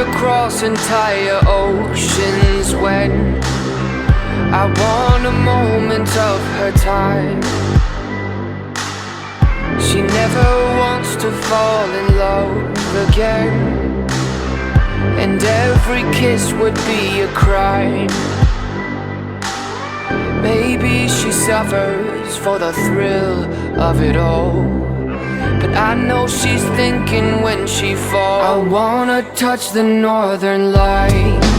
across entire oceans when I want a moment of her time. She never wants to fall in love again, and every kiss would be a crime. Maybe she suffers for the thrill of it all, but I know she's thinking when she falls, I wanna touch the northern light.